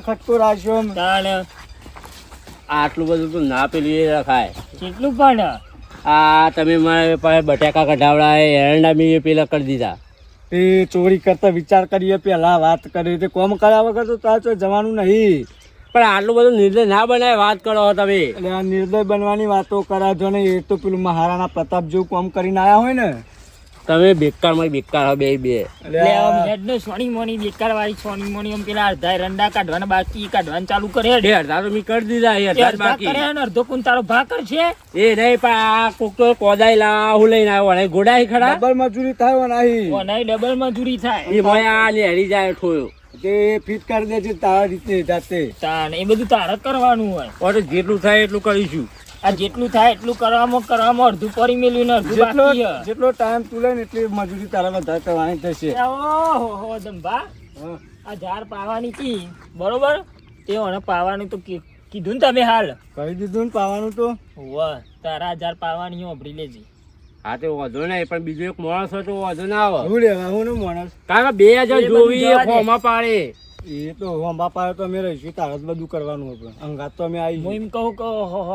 ખટકો રાખ્યો આટલું બધું તો ના પેલું એ રખાય. કેટલું પણ આ તમે મારે પાસે બટાકા કઢાવડા એરંડા મેં પેલા કરી દીધા. એ ચોરી કરતા વિચાર કરીએ પેલા વાત કરી તે કોમ કર્યા વગર તો તાર તો જવાનું નહીં. પણ આટલું બધું નિર્દય ના બનાય વાત કરો તમે. એટલે આ નિર્દય બનવાની વાતો કરાજો ને. એ તો પેલું મહારાણા પ્રતાપ જેવું કામ કરીને આયા હોય ને. તમે બેકાર માં બેકાર બે સોની મોની બેકાર વાળી સોની મોની આમ પેલા અડધા રંડા કાઢવાના બાકી કાઢવાનું ચાલુ કરે. અડધા તો મેં કરી દીધા. બાકી અડધો કોણ તારો ભાગ કરશે એ નહીં. પણ આ કોક તો કોદાઈ લા હું લઈને આવ્યો ગોડાઈ ખડા ડબલ મજૂરી થાય નહીં. ડબલ મજૂરી થાય એ ભાઈ આ હેરી જાય ઠોયો તે ફિટ કરી દેજે તારા રીતે જાતે. એ બધું તારે કરવાનું હોય. જેટલું થાય એટલું કરીશું. આ જેટલું થાય એટલું કરવામાં અડધું પરી મેલ્યું ને અડધું બાકી. જેટલો ટાઈમ તું લે ને એટલી મજૂરી તારા વધારે કરવાની થશે. ઓહો દંભા આ ઝાડ પાવાની કી બરોબર તે મને પાવાનું તો કીધું ને તમે હાલ કહી દીધું ને પાવાનું તો તારા ઝાડ પાવાની ઓભરી લેજે. હા તો વાંધો નહીં. પણ બીજો એક માણસ હોય તો વાંધો ના આવે. હું લેવા હું માણસ કારણ કે 2000 જોવી ફોર્મમાં પાડે. એ તો હોંબા પાડે તો અમે રહીશું. તારે જ બધું કરવાનું હતું. અંગાત તો અમે આવી. હું એમ કહું કે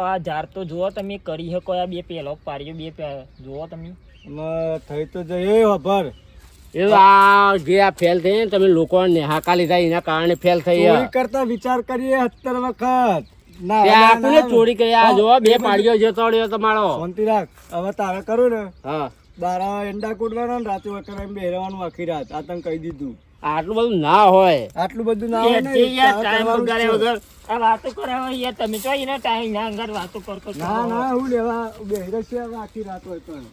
આ ઝાડ તો જુઓ તમે કરી શકો. આ બે પેલો પાડ્યો બે જુઓ તમે થઈ તો જઈએ ખબર. એ આ જે આ ફેલ થઈ ને તમે લોકો નેહાકા લીધા એના કારણે ફેલ થઈ. ચોરી કરતા વિચાર કરીએ 70 વખત. ચોરી કરી જો બે પાડ્યો જતો રહ્યો તમારો. શાંતિ રાખ. હવે તારે કરું ને હા બારા એંડા કૂટવાના ને રાતે વખત બેહવાનું આખી રાત. આ તને કહી દીધું. આટલું બધું ના હોય. આટલું બધું ના હોય ને. આ વાતો કરાવો યાર તમે જો એના ટાઈમ ના અંગર વાતો કરતો. ના હું લેવા બેહરે છે આખી રાત હોય પણ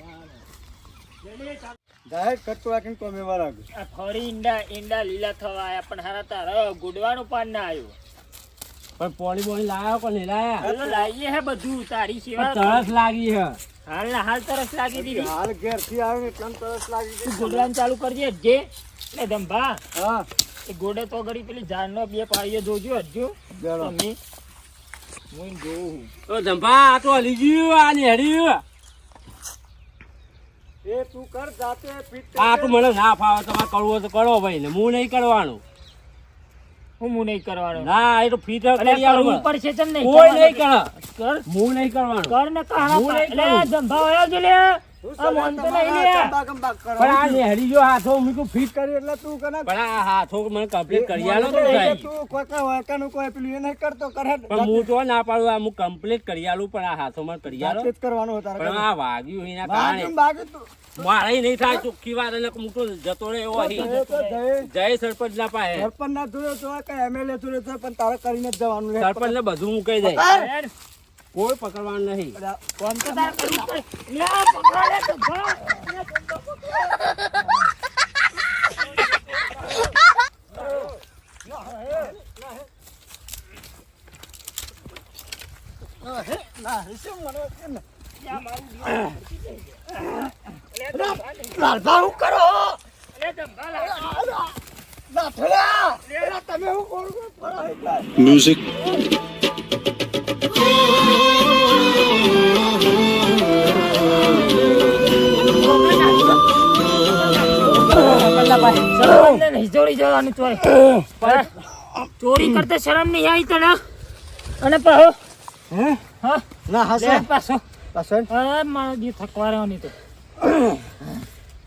ડાયરેક્ટ કટકો રાખીને કોમે વાળા આ ફરી ઈંડા લીલા થવા આયા પણ હારા તારા ગુડવાનું પાન ના આવ્યું. પણ પોણી બોણી લાવ્યો કે નહીં લાયા? લાવીએ હે બધું તારી સેવા. તરસ લાગી હે હાલ તરસ લાગી દીધી. હાલ ઘેર થી આવે ને એટલા તરસ લાગી ગઈ. ગુડવાનું ચાલુ કરજે જે ને ધંભા. હા એ ગોડે તો ઘડી પેલી ઝાડનો બે પાડીએ જોજો હજુ તમે. હું જોઉં તો ધંભા આ તો હલી ગયું. આ નેહડ્યું એ તું કર જાતે ફિટ. આ તો મને ના ફાવે. તમારે કરવું હોય તો કરો ભાઈ ને હું નહીં કરવાનું. હું નહીં કરવાનું. ના એ તો ફિટ કરી કરવું પડશે તને. નહીં કોઈ નહીં કરે. કર હું નહીં કરવાનું. કર ને કહા એટલે ધંભા વયો જો લે. આ મન તો નહીં લે. પણ આ નેહડી જો હાથો મૂકો ફિટ કરી એટલે તું કને. પણ આ હાથો મને કમ્પ્લીટ કરી આલો તો થાય. તું કોઈ વાકાનું કોઈ પેલું એ નહીં કરતો કરે. પણ હું તો ના પાડું. આ હું કમ્પ્લીટ કરી આલું પણ આ હાથો મને કરી આલો. જ કરવાનું તારે. પણ આ વાગ્યું એના કારણે બાકી તું મારે નહીં થાય. ચોખ્ખી વાત એટલે હું તો જતો રહે એવો જય સરપંચ ના પાસે. સરપંચ ના જોયો તો કઈ એમએલએ જોયો તો પણ તારે કરીને જ જવાનું. સરપંચ ને બધું મૂકાઈ જાય. કોઈ પકડવાનું નહીં. કોમ તો તારે કરવું પડે. લે પકડો લે ધંભા. Music. ચોરી કરતા શરમ નહીં આવી તને. અને પાછો ના હાસે પાછો પાછળ મારો દી થકવા રહ્યો નહીં તો.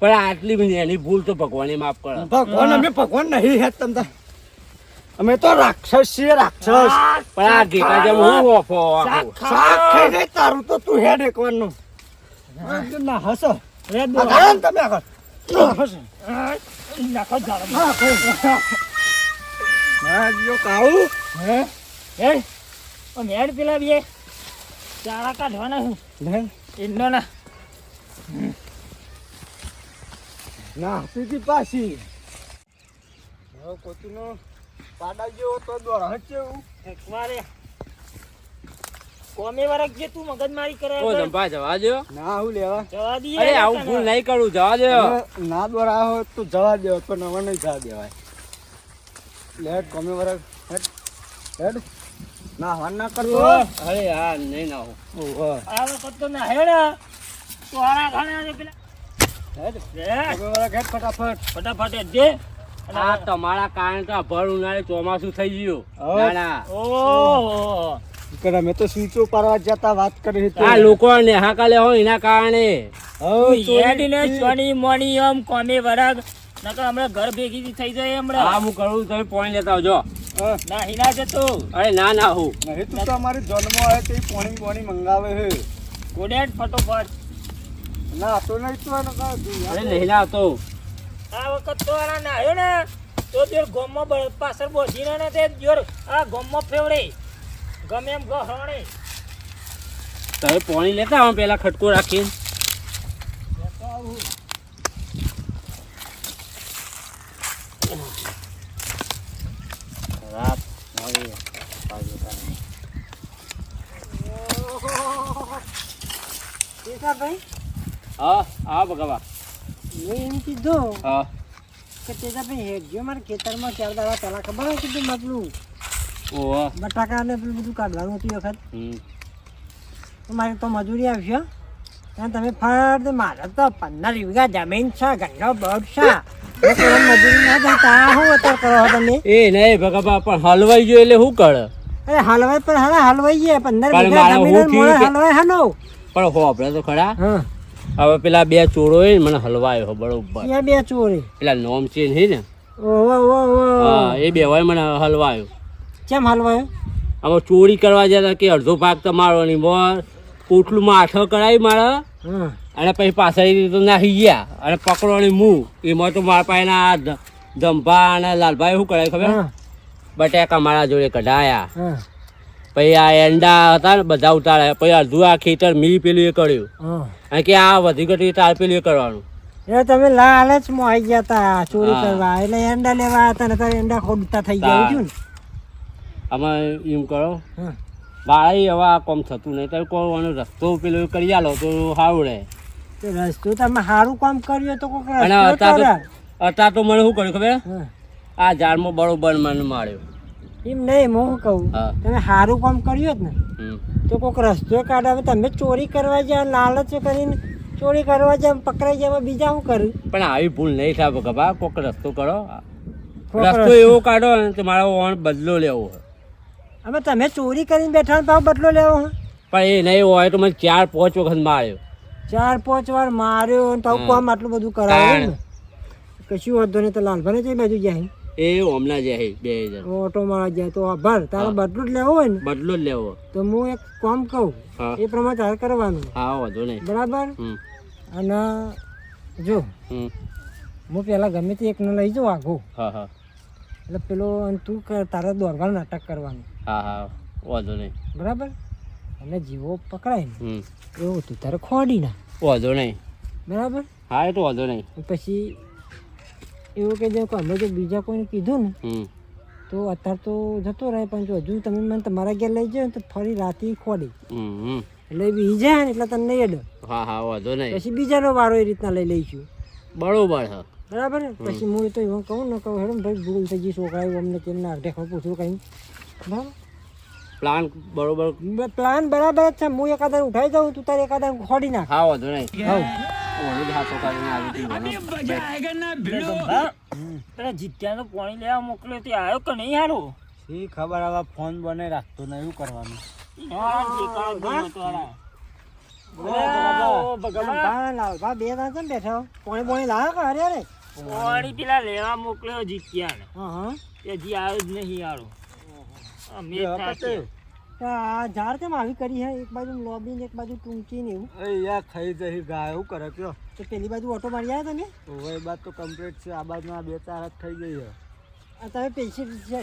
પણ આટલી બધી એની ભૂલ તો ભગવાને માફ કરે. ભગવાન અમે ભગવાન નહીં હે તમતા. અમે તો રાક્ષસ છીએ રાક્ષસ. પણ આ ઘેટા જેમ હું ઓફો શાક ખાઈ નહીં તારું તો તું હેડ એકવાનું. ના હસો રે દો તમે આગળ નાખો જાળ. ના જો કાઉ હે મેડ પેલા બે ચાળા કાઢવાના હું એનો ના ના સીધી પાછી કોતીનો પાડા જેવો તો દોર હચે એકવારે કોમે વરક જે તું મગજમારી કરે. ઓ ધંભા જવા દો. ના હું લેવા જવા દઈએ. અરે આવું ભૂલ નહીં કરું. જવા દો. ના દોરા હોય તો જવા દો. તો નવા નહીં જવા દેવાય. લેટ કોમે વરક હેડ હેડ ના હન ના કરતો. અરે યાર નહીં ના હો. આ વખત તો ના હેડ તો આરા ઘણા પેલા હેડ કોમે વરક હેડ ફટાફટ ફટાફટ જે આ તમારા કારણે તો આ ભર ઉનાળે ચોમાસું થઈ ગયું. હવે- ના ના ઓહો કે અમે તો સ્વીચો પારવા જતા વાત કરી તો આ લોકો નેહાકાલે હોય એના કારણે. હવે હેડીને સોની મોની આમ કોમે વરાગ નકર હમણાં ઘર ભેગી થઈ જાય હા હમણાં હું કરું તમે પોઈન્ટ લેતા આવજો. હા, નાહી ના જતો અરે ના ના હું નહીં તું તો અમારી જન્મ આવે તે પોણી મંગાવે છે ગોડેટ ફટોફટ ના તો નહીં તો એને કાં તું અરે નહીં ના આવતો. આ વખત તો આના નાહ્યો ને તો જોર ગોમમાં પાછળ બોધીને ને તે જોર આ ગોમમાં ફેવડે ગમે એમ ગહરણે તમે પોણી લેતા આવો પેલા ખટકો રાખીને. રાત મળી ભાઈ હા હા ભગવા મેં એમ કીધું હા કે તેજાભાઈ હેડજો મારે ખેતરમાં 4 દાડા પહેલા ખબર હોય કીધું મતલું ઓહો બટાકા ને પેલું બધું કાઢવાનું હતું એ વખત હમ તો મારે તો મજૂરી આવશે ત્યાં તમે ફરત મારે તો 15 વીઘા જમીન છે ઘરનો બળ છે તો કોઈ મજૂરી ના જતા હું અત્યારે કરો છો તમે એ નહીં ભગવા પણ હલવાઈ ગયો એટલે શું કરે? અરે હલવાઈ પણ હા હલવાઈ ગયા 15 પણ વીઘા મારે જમીન હું મોડે થયું કે- હલવાઈ હાનો પણ હોભળે તો ખરા. હા હવે પેલા બે ચોરો હોય ને મને હલવાયો બરોબર. ત્યાં બે ચોરી પેલા નોમ છે ને ને ઓહો ઓહો હા એ બે હોય મને હલવાયો. કેમ હલવાયો આમાં ચોરી કરવા જતા કે અડધો ભાગ તમારો ની મોર પોટલું માં આઠો કરાવી મારે હા અને પછી પાછળ તો નાખી ગયા અને પકડવાની મું એમાં તો મારા પાસે ધંભા અને લાલભાઈ શું કરાય ખબર? હા બટાકા મારા જોડે કઢાયા. હા પછી આ એંડા હતા ને બધા ઉતાર્યા. પછી અડધું આ ખેતર મી પેલું એ કર્યું હા અને કે આ વધી ઘટી તાર પેલું એ કરવાનું. એ તમે લાલચમાં આવી ગયા તા ચોરી હા. કરવા એટલે એંડા લેવા હતા ને તારે એંડા ખોદતા થઈ ગયા એવું ને આમાં એમ કરો હા બાળી હવે આ કોમ થતું નહીં તો કોઈ રસ્તો પેલો એ કરી આલો તો સારું રહે. તે રસ્તો તમે સારું કામ કર્યું તો કોક અને રસ્તો અત્યારે તો મને શું કર્યું ખબર? હા આ ઝાડમાં બરોબર મને માર્યો. એમ નહીં હું શું કહું હા. તમે સારું કામ કર્યું જ ને હમ. તો કોક રસ્તો કાઢાવે તમે ચોરી કરવા જ્યાં લાલચ કરીને ચોરી કરવા જ્યાં પકડાઈ જાય એમાં બીજા શું કર્યું પણ આવી ભૂલ નહીં થાય ભગવા. કોક રસ્તો કરો. કોક રસ્તો એવો કાઢો ને તો મારો ઓણ બદલો લેવો હોય. હવે તમે ચોરી કરીને બેઠા ને ભાવ બદલો લેવો હે પણ એ નહીં હોય તો મને 4-5 વખત માર્યો. 4-5 વાર માર્યો ને ભાવ હા. કામ આટલું બધું કરાવે ને કશું વાંધો નહીં તો લાલભાને કઈ બાજુ જાય એ હમણાં જાય 2000 ઓટો મારવા જાય તો આભાર તારે બદલું જ લેવો હોય ને બદલો જ લેવો. તો હું એક કામ કહું હા એ પ્રમાણે તારે કરવાનું હા વાંધો નહીં. બરાબર હમ અને જો હમ હું પેલા ગમે તે એકને લઈ જાઉં આઘું હા હા એટલે પેલો અને તું તારે દોડવાનું નાટક કરવાનું હા હા વાંધો નહીં. બરાબર અને જીવો પકડાય ને હમ એવું તું તારે ખોડી ના વાંધો નહીં. બરાબર હા એ તો વાંધો નહીં. પછી એવું કહી દઉં કે અમે જો બીજા કોઈને કીધું ને હમ તો અત્યારે તો જતો રહે પણ જો હજુ તમે મને તમારા ઘેર લઈ જાઓ ને તો ફરી રાતે ખોડી હમ હમ એટલે એ બી જાય ને એટલે તને નહીં અડે હા હા વાંધો નહીં. પછી બીજાનો વારો એ રીતના લઈ લઈશું બરોબર છે. બરાબર ને પછી હું તો એવું કહું ને કહું હેડો ને ભાઈ ભૂલ થઈ ગઈ છોકરા અમને કેમ ના અડધે ખબર પૂછું કંઈ બરાબર પ્લાન બરોબર. પ્લાન બરાબર જ છે હું એકાદા ઉઠાઈ જાઉં તું તારે એકાદા ખોડી નાખ હા વાંધો નહીં. હવ ઓલું જ હાથો કાઢીને આવી હતી મને. પેલા જીત્યાનો પાણી લેવા મોકલ્યો તે આવ્યો કે નહીં હારો શી ખબર હવે ફોન બને રાખતો ને એવું કરવાનું લાલભા બે દાડા કેમ બેઠા હો? પોણી લાવ્યો કે અરે અરે પાણી પેલા લેવા મોકલ્યો જીત્યાને હા હા તે હજી આવ્યો જ નહીં હારો અમે થાક્યા. તો આ ઝાડ કેમ આવી કરી હે એક બાજુ લોબી ને એક બાજુ ટૂંકી ને એવું એ યાર ખાઈ જઈ ગાય એવું કરે કયો તો પેલી બાજુ ઓટો મારી આવ્યા તમે ઓવે બાદ તો કમ્પ્લીટ છે આ બાજુના 2-4 હાથ ખાઈ ગઈ છે આ તમે પૈસે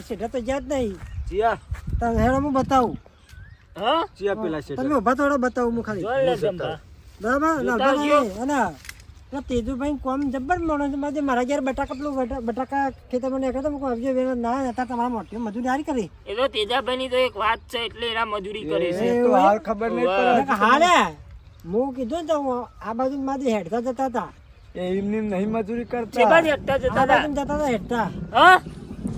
સેઠા તો જ્યાં જ નહીં ચિયા તમે હેડો હું બતાવું હા ચિયા પેલા છે તમે ઉભા થોડો બતાવું હું ખાલી જોઈ લે જંભા. બરાબર જોતા લાલભા અને પેલા તેજુભાઈ કોમ જબ્બર માણસ છે. મારે મારા ઘેર બટાકા પેલું બટાકા ખેતરમાં નીકળે તો હું આવજો બેન ના હતા તમારા મોટી મજૂરી હારી કરી એ તો તેજાભાઈની તો એક વાત છે એટલે એના મજૂરી કરે છે એ તો હાલ ખબર નહીં પડે હાલે હું કીધું ને તો હું આ બાજુ માંથી હેડતા જતા હતા એ એમની નહીં મજૂરી છે કરતા બાજુ હેઠતા આ જતા બાજુ હતા. જતા હતા હેડતા હા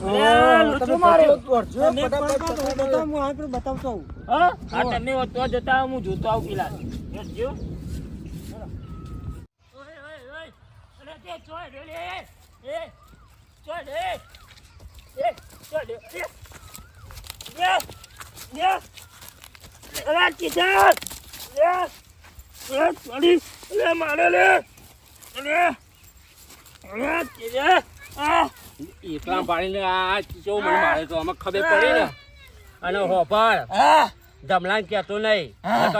અરે, લૂંટો માર્યો. તમે બતાવો, હું આ પેલું બતાવતો આવું હા હા તમે તો જતા આવો, હું જોતો આવું પેલા જો ચાલ એ ચાલ એ અરે કિશન ચાલી લે મારે લે કિશન એકલા પાડીને આ કેવું મને મારે તો અમે ખબર પડી ને અને હોપાળ જમલાને કહેતો નહીં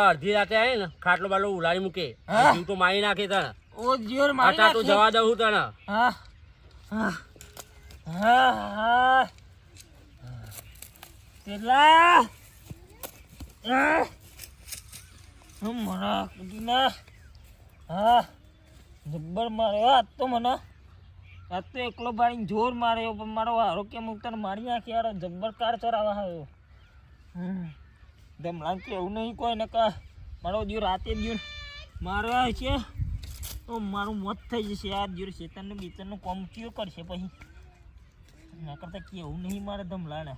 અડધી રાતે આવી ને ખાટલો બાટલો ઉલાડી મૂકે જીવ તો મારી નાખે તને ઓ જીવર મારી આટા તો જવા દઉં તને હા હા હા હા પેલા મારા કુદીના હા જબ્બર માર્યો આજ તો મને આજ તો એકલો બાળીને જોર માર્યો પણ મારો આરોગ્ય મુક્ત મારી નાખી યાર જબ્બર કાર ચરાવવા આવ્યો દમણા કે એવું નહીં કોઈ ને કા મારો દિવસ રાતે દિવસ મારવા છે તો મારું મોત થઈ જશે આ દિવસ શેતાનનું બીતરનું કોમ કયો કરશે પછી ના કરતા કેવું નહીં મારે ધમલાને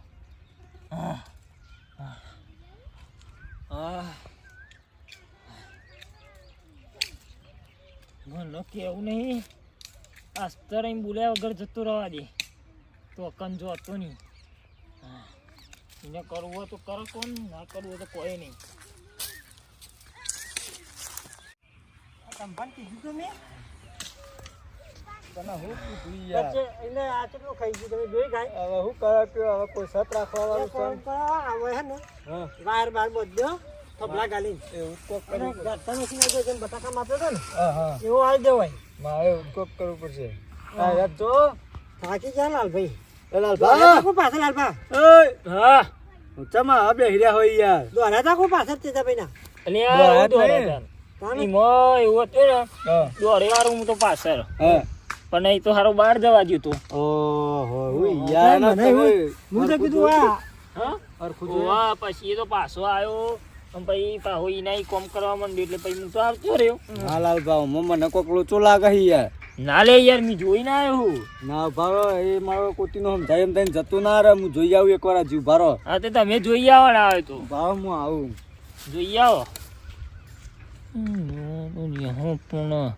મને કેવું નહીં અસ્તર અહીં બોલ્યા વગર જતો રહેવા દે તો કંજો હતો નહીં એને કરવું હોય તો કરો કોણ ના કરવું હોય તો કોઈ નહીં કંપન કીધું તો મેં તને હું કીધું યાર એને આ કેટલું ખાઈ ગયું તમે જોઈ ખાય હવે હું કરે કે હવે કોઈ સત રાખવા વાળું છે આવે હે ને હા વાયર બાર બધો થપલા ગાલી એવું કોક અને કરવું ઘરતા મશીન આવી જાય જેમ બટાકા માપે તો ને હા હા એવો આવી દેવાય મારે કોક કરવું પડશે હા યાર જો થાકી જા લાલભાઈ લાલભા તાકો પાછળ લાલભા હા ચમા આપણે હીરા હોય યાર દોરા તાકો પાછળ તેજાભાઈ ના અને દોડ્યા જ નહીં. એમાં એવું હતું ને હા દોડે વાળું હું તો પાછળ હા પણ અહીં તો સારું બહાર જવા દઉં તું ઓહો હું યાર ના મને હું તો કીધું આ હા અરખું ઓવા પછી એ તો પાછો આવ્યો અને પછી પાહો ઈના કોમ કરવા માંડ્યો એટલે પછી હું તો આવતો રહ્યો હા લાલભા મને કોક લોચો લાગે છે યાર ના લે યાર મેં જોઈને આવ્યો ના ભારો એ મારો કોટીનો સમજાય એમ થઈને જતું ના રહે હું જોઈ આવું એકવાર આ જીવ ભારો હા તો તમે જોઈ આવો ને આવે તો ભાવ હું આવું જોઈ આવો હું પણ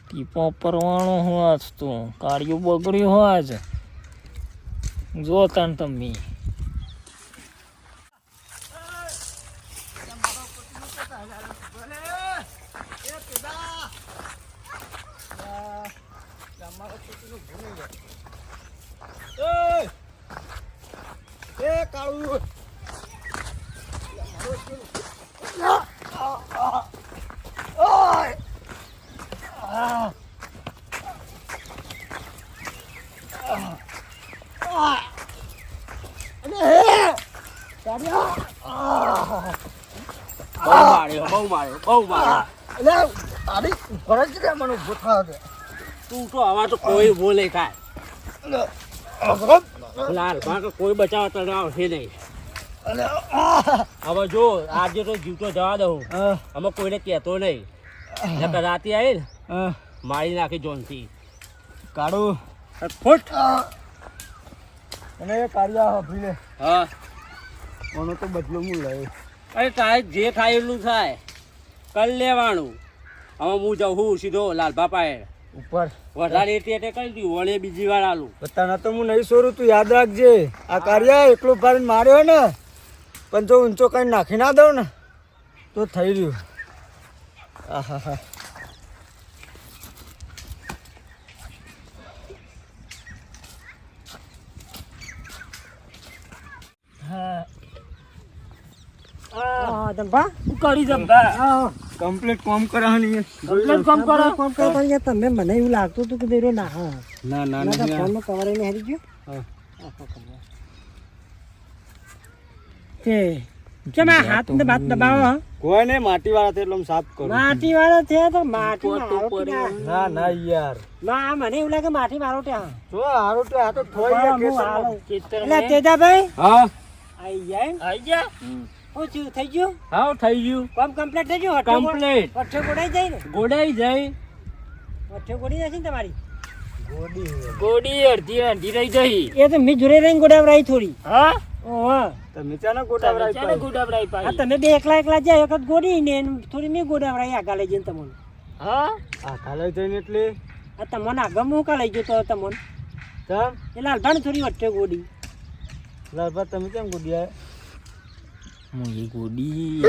ટીપો પરવાનો હું આજ તો કાર્યો બગડ્યો હો આજ જો તાન તમે એ કાળું બહુ માર્યો તું તો આવા તો કોઈ બોલે થાય લાલભા તો કોઈ બચાવવા તને આવશે નહીં હવે જો આજે તો જીવતો જવા દઉં અમે કોઈને કહેતો નહીં નકર રાતે આવી ને મારી નાખી જોનથી કાળું ફૂટ અને એ કાર્યા હાભરી લે હા ઓનો તો બદલો હું લઈ અરે તારે જે થાય એટલું થાય કરી લેવાનું હવે હું જઉં સીધો લાલભા પાસે ઉપર વધારે એટલે કરી દીધું વળે બીજી વાર આલું બતાના તો હું નહીં સોરું તું યાદ રાખજે આ કાર્યા એકલો ભારીને માર્યો ને પણ જો ઊંચો કઈ નાખી ના દઉં ને તો થઈ રહ્યું આહા હા ધંભા શું કરી જમતા કમ્પ્લીટ કોમ કરાવવાની કમ્પ્લેટ કામ કરો કોમ કરો પણ યાર તમે મને એવું લાગતું હતું કે દેરો ના હા ના ના ના ના ફોનમાં કવર એને હારી ગયો હા. તે કેમ આ હાથ ને બાત દબાવો હા? કોઈ ને માટી વાળા તે એટલે સાફ કરું માટી વાળા છે તો માટી ના ના યાર ના મને એવું લાગે માટી મારો ત્યાં જો હારું તો આ તો થોઈ ગયા ખેતરમાં. એટલે તેજાભાઈ હા આઈ જાય આઈ જા શું થયું થઈ ગયું હા થઈ ગયું કામ કમ્પ્લીટ થઈ ગયું કમ્પ્લીટ અઠ્ઠે ગોડાઈ જાય ને ગોડાઈ જાય અઠ્ઠે ગોડી જશે ને તમારી ગોડી અડધી અડધી રહી જઈ એ તો મેં જોડે રહીને ગોડાવરાઈ થોડી હા ઓહો તમે ચાનો ગોટા તમે ચાલે ગુડાબડાઈ આ પાડી તમે બે એકલા એકલા જાય વખત ગોડી ને થોડી મેં ગોડાવરાઈ આગળ લઈ જઈને તમને હા આ કાલે જઈને એટલે આ તમને આગળ હું કા લઈ ગયો તો તમને ચમ એ લાલભાને થોડી વચ્ચે ગોડી લાલભા તમે કેમ ગુડિયા હું એ ગોડી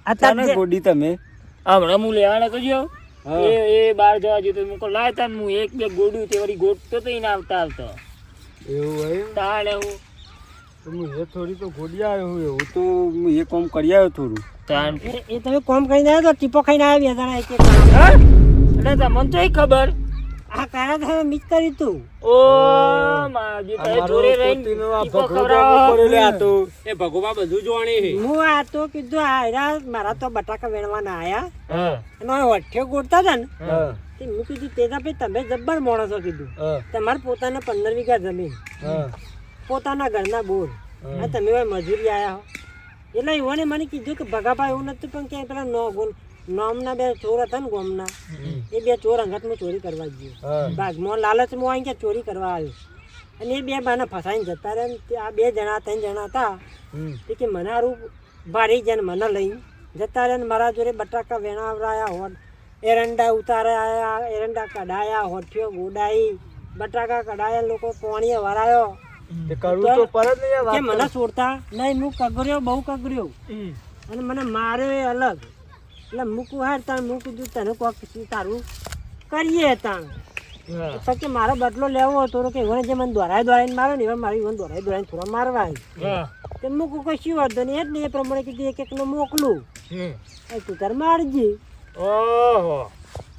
અચાનક ગોડી તમે હમણાં હું લેવાના તો જો હા. એ બહાર જવા જતો હું કહું લાય તાન હું એક બે ગોડું તે વળી ગોટતો તો એને આવતા એવું હોય તાણે હું તો હું એ થોડી તો ગોડિયા આવ્યો હું એવું તો હું એ કામ કરી આવ્યો થોડું તાન એ તમે કોમ કરીને આવ્યો તો ટીપો ખાઈને આવ્યા જણા એક એક એટલે તમને તો ખબર આ કારા તમે મિસ કરી તું ઓ માજી તો અમારો જોડે રહીને પોતીનો આ ટીપો ભગવો ખવડાવો. બાબો કરેલો આ તો એ ભગોબા બધું જોવાની છે હું આ તો કીધું આ મારા તો બટાકા વેણવાના આયા હા અને આ વઠ્ઠે ગોળતા હતા ને હા તે મેં કીધું તેના પછી તમે જબ્બર માણસો કીધું હા તમારે પોતાના 15 વીઘા જમીન હા પોતાના ઘરના બોર આ તમે ભાઈ મજૂરી આયા હો એટલે એઓને મને કીધું કે ભગાભાઈ એવું નતું પણ ક્યાંય પેલા નોમના બે ચોર હતા ને ગોમના એ બે ચોર અંગતમાં ચોરી કરવા ગયો હા બાગમાં લાલચમાં આવીને ક્યાં ચોરી કરવા આવ્યો અને એ બે બાને ફસાઈને જતા રહ્યા ને તે આ 2 જણા 3 જણા હતા હમ. તે કે મને હારું ભારી જાય ને મને લઈને જતા રહ્યા ને મારા જોડે બટાકા વેણાવરાયા હોટ એરંડા ઉતાર્યા એરંડા કઢાયા હોઠિયો ગોડાઈ બટાકા કઢાયા લોકો પોણીએ વરાયો તે કરવું તો પરત નહીં આ કે વાત મને છોડતા નહીં હું કગર્યો બહુ કગર્યો અને મને માર્યો એ અલગ એટલે મૂકું હાર તાણ હું કીધું તને કોક તારું કરીએ તાણ તો કે મારો બદલો લેવો હતો તો કે એને જે મને દોરાઈને માર્યો ને એવા મારી દોરાઈને થોડા મારવા તે મૂકું કશું વાંધો નહીં એટલે એ પ્રમાણે કીધું એક એકને મોકલું તું તાર મારજે ઓહો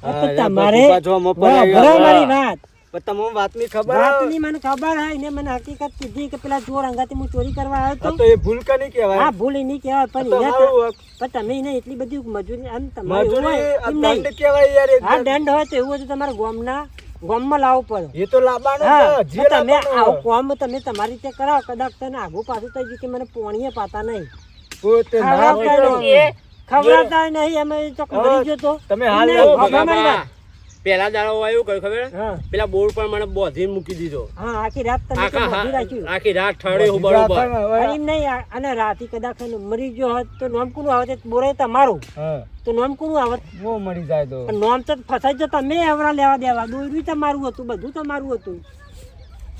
આ તો તમારે પાછો મફત આવી વાહ, ગયા. મારી વાત પણ તમને વાતની ખબર વાતની મને ખબર હે ને મને હકીકત કીધી કે પેલા ચોર અંગાથી હું ચોરી કરવા આવ્યો આ તો તો એ ભૂલ કની કહેવાય હા ભૂલ નહીં કહેવાય પણ તો એને મારું હક. પણ તમે એને એટલી બધી મજૂરી આમ તમારે એવું મજૂરી હોય આ એમ નહીં. દંડ કહેવાય યાર એક હા દંડ હોય તો એવું હોય તો તમારે ગામમાં લાવવું પડે એ તો લાવવાનો હા છે, જે પણ તમે લાવવાનો. આવું કામ તમે તમારી રીતે કરાવો કદાચ તને આગું પાછું થઈ ગયું કે મને પોણીએ પાતા નહીં પોતે ના ખવડાવતા કરો. નહીં. ખવડાવતા નહીં અમે તો મરી ગયો તો તમે હાલ નહીં, લાવો, ભગવાન મારી ભગોબા વાત. પેલા દાડો આવ્યું કયું ખબર હા પેલા બોર્ડ પર મને બોધીને મૂકી દીધો હા આખી રાત તમે તો બાંધી રાખ્યું આખી રાત ઠળ્યું ગુજરાત બરોબર થાય ને હવે. અરે એમ નહીં અને રાતે કદાચ એને મરી ગયો હોત તો નોમ કોનું આવત બોરે તમારું હા તો નોમ કોનું આવત બહુ મરી જાય તો પણ નોમ તો ફસાઈ જતા તમે આવરા લેવા દેવા દોર્યું તમારું હતું બધું તમારું હતું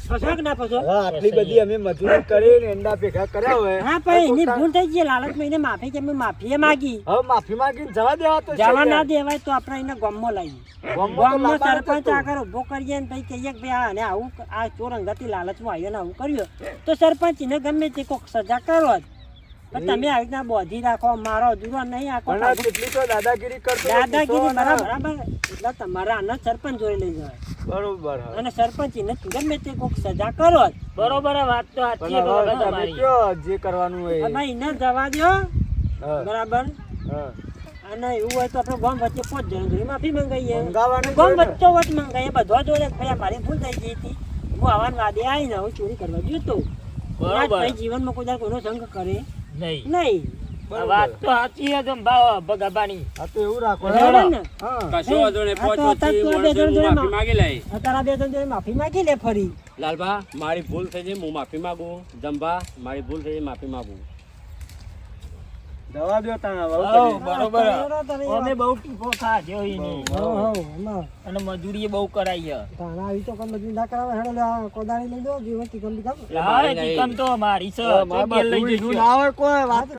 ફસવા કે ના ફસવા હા આટલી બધી અમે મજૂરી કરી ને એંડા ભેગા કર્યા હોય હા પણ એની ભૂલ થઈ ગઈ લાલચમાં એને માફી કે અમે માફી માગી હવે માફી માંગીને જવા દેવા તો છે જવા ના યાર. દેવાય તો આપણે એને ગામમાં લાવીએ ગામમાં તો ગામમાં લાવવાનું જ સરપંચ હતું. આગળ ઉભો કરીએ ને પછી કહીએ કે ભાઈ આને આવું આ ચોર અંગતથી લાલચમાં આવ્યો ને આવું કર્યું તો સરપંચ એને ગમે તે કોઈક સજા કરો જ પણ તમે આવી રીતના બોધી રાખો મારો અધૂરો નહીં આખો પણ આ કેટલી તો દાદાગીરી કરતો હોય, દાદાગીરી ગુસ્સો ના. બરાબર એટલે તમારા આને સરપંચ જોઈ લઈ જવાય બરોબર હા. અને સરપંચ એને ગમે તે કોઈક સજા કરો જ બરોબર હે, વાત તો સાચી પણ છે હવે ભગોબા તમે તમારી. કયો જે કરવાનું હોય એ. ભાઈ એને જવા દો હા, બરાબર હા. અને એવું હોય તો આપણે ગામ વચ્ચે 5 જણ જોડે માફી મંગાવીએ મંગાવવાની ગામ હોય ને. વચ્ચો વચ મંગાવીએ બધા જોડે કે ભાઈ આ મારી ભૂલ થઈ ગઈ હતી હું આવાન વાદે આવીને હું ચોરી કરવા ગયો તો બરોબર. ભાઈ જીવનમાં કોઈ દાડો કોઈનો સંગ કરે નહીં નહીં આ વાત તો સાચી છે તમ ભગાબાની. આ તો એવું રાખો બરાબર ને હા કશો વાંધો નહીં આ તો પહોંચોથી અત્યારે તું આ બે માણસોને જણ હું માફી માંગી લઈ તારા 2 જણ જોડે માફી માંગી લે ફરી લાલભા મારી ભૂલ થઈ છે હું માફી માંગુ જંભા મારી ભૂલ થઈ છે માફી માંગુ જવા દો તાણા હઉ, હવે બરોબર હે. તારે અમે બહુ ટીપો ખાધ્યો એની. હો અને મજૂરી બહુ કરાઈ છે. તારા આવી તો કોઈ મજૂરી ના કરાવે હેડો લે આ કોદાળી લઈ દો જીવન ચીકમ બીકમ હા, ચિકન તો મારી છે. મારા તો ઘેર લઈ બાપુ જઈશું. ના હોય કોઈ વાત